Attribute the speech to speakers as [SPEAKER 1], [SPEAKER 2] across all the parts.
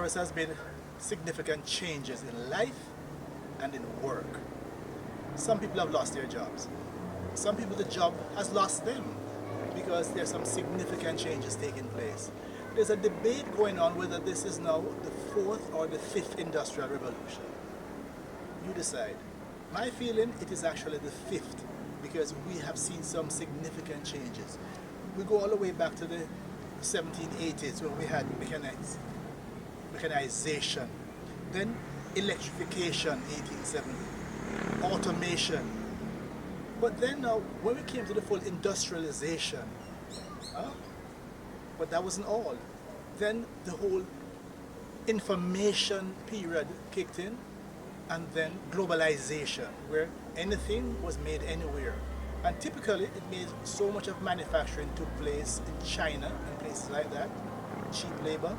[SPEAKER 1] us has been significant changes in life and in work. Some people have lost their jobs. Some people, the job has lost them because there's some significant changes taking place. There's a debate going on whether this is now the fourth or the fifth industrial revolution. You decide. My feeling, it is actually the fifth because we have seen some significant changes. We go all the way back to the 1780s when we had mechanization, then electrification, 1870, automation. But then now, when we came to the full industrialization, but that wasn't all. Then the whole information period kicked in, and then globalization, where anything was made anywhere. And typically, it made so much of manufacturing took place in China and places like that, cheap labor,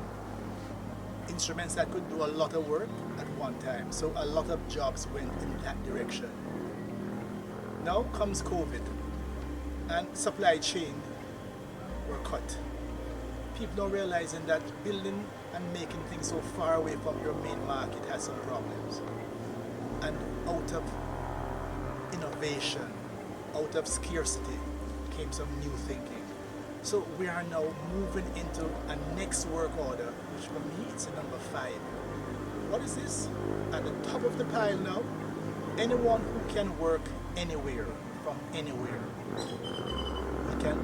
[SPEAKER 1] instruments that could do a lot of work at one time. So a lot of jobs went in that direction. Now comes COVID, and supply chain were cut. People now realizing that building and making things so far away from your main market has some problems. And out of innovation, out of scarcity, came some new thinking. So we are now moving into a next work order, which for me it's a number 5. What is this? At the top of the pile now, anyone who can work anywhere, from anywhere, we can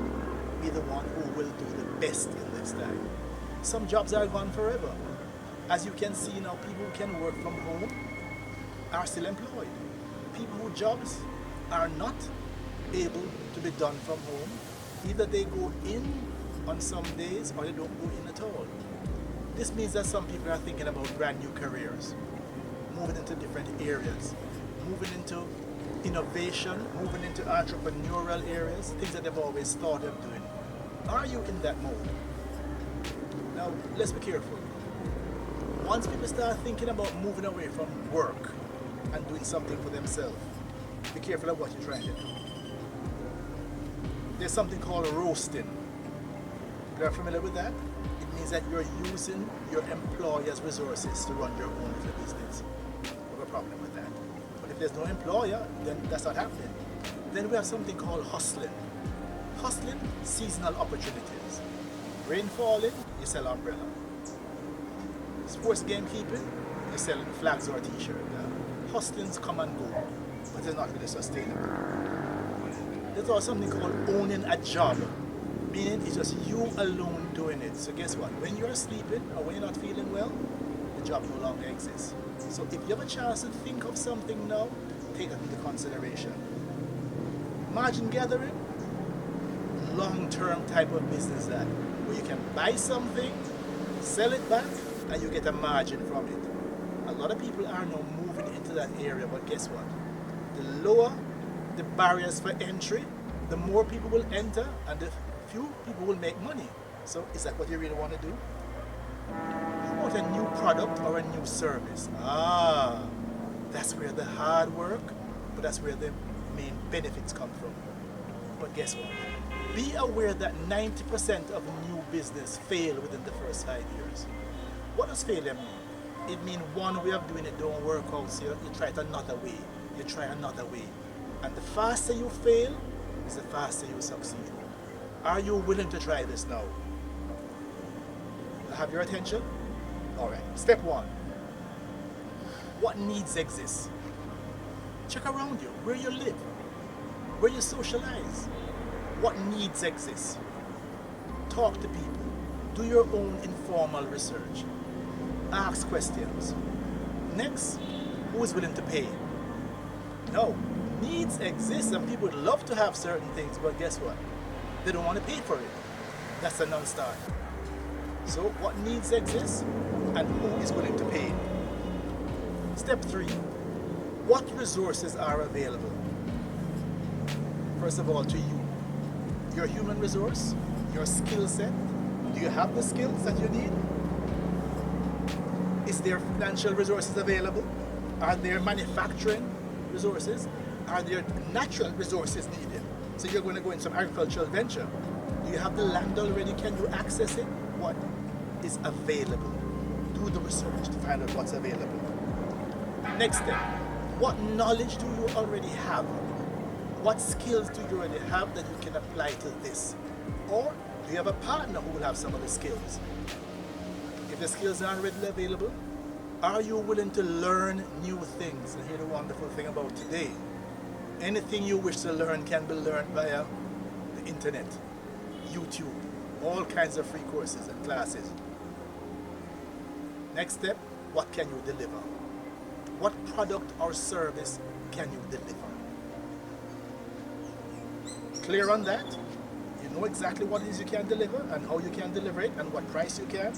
[SPEAKER 1] be the one who will do the best in this time. Some jobs are gone forever. As you can see now, people who can work from home are still employed. People whose jobs are not able to be done from home, either they go in on some days or they don't go in at all. This means that some people are thinking about brand new careers, moving into different areas, moving into innovation, moving into entrepreneurial areas, things that they've always thought of doing. Are you in that mode? Now, let's be careful. Once people start thinking about moving away from work and doing something for themselves, be careful of what you're trying to do. There's something called roasting. You're familiar with that? It means that you're using your employer's resources to run your own little business. We have a problem with that. But if there's no employer, then that's not happening. Then we have something called hustling. Hustling, seasonal opportunities. Rain falling, you sell umbrella. Sports game keeping, you're selling flags or a t-shirt. Hustlings come and go, but it's not really sustainable. There's also something called owning a job, meaning it's just you alone doing it. So guess what? When you're sleeping or when you're not feeling well, the job no longer exists. So if you have a chance to think of something now, take that into consideration. Margin gathering, long-term type of business that, where you can buy something, sell it back, and you get a margin from it. A lot of people are now moving into that area, but guess what? The lower the barriers for entry, the more people will enter, and the few people will make money. So is that what you really want to do? How about a new product or a new service? That's where the hard work, but that's where the main benefits come from. But guess what? Be aware that 90% of new business fail within the first 5 years. What does failure mean? It means one way of doing it don't work out, so you try it another way. You try another way. And the faster you fail, is the faster you succeed. Are you willing to try this now? Have your attention? All right. Step 1. What needs exist? Check around you, where you live, where you socialize. What needs exist? Talk to people. Do your own informal research. Ask questions. Next, who is willing to pay? No. Needs exist and people would love to have certain things, but guess what? They don't want to pay for it. That's a non-starter. So what needs exist and who is willing to pay? Step 3. What resources are available? First of all, to you. Your human resource, your skill set. Do you have the skills that you need? Is there financial resources available? Are there manufacturing resources? Are there natural resources needed? So you're going to go in some agricultural venture. Do you have the land already? Can you access it? What is available? do the research to find out what's available. Next step, what knowledge do you already have? What skills do you already have that you can apply to this? Or do you have a partner who will have some of the skills? If the skills aren't readily available, are you willing to learn new things? And here's the wonderful thing about today. Anything you wish to learn can be learned via the internet, YouTube, all kinds of free courses and classes. Next step, what can you deliver? What product or service can you deliver? Clear on that? You know exactly what it is you can deliver and how you can deliver it and what price you can.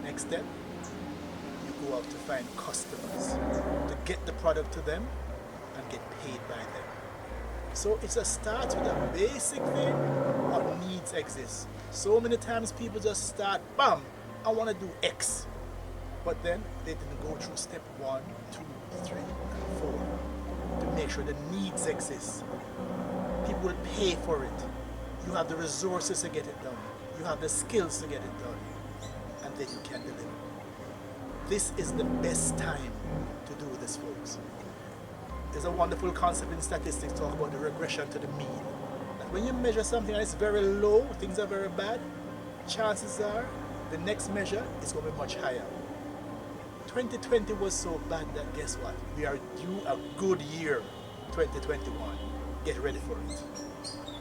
[SPEAKER 1] Next step, you go out to find customers to get the product to them and get paid by them. So it's a start with a basic thing. What needs exist. So many times people just start, bam, I want to do X. But then they didn't go through step 1, 2, 3, and 4 to make sure the needs exist. People will pay for it. You have the resources to get it done. You have the skills to get it done. And then you can deliver. This is the best time to do this, folks. There's a wonderful concept in statistics talk about the regression to the mean. That when you measure something and it's very low, things are very bad, chances are the next measure is going to be much higher. 2020 was so bad that guess what? We are due a good year, 2021. Get ready for it.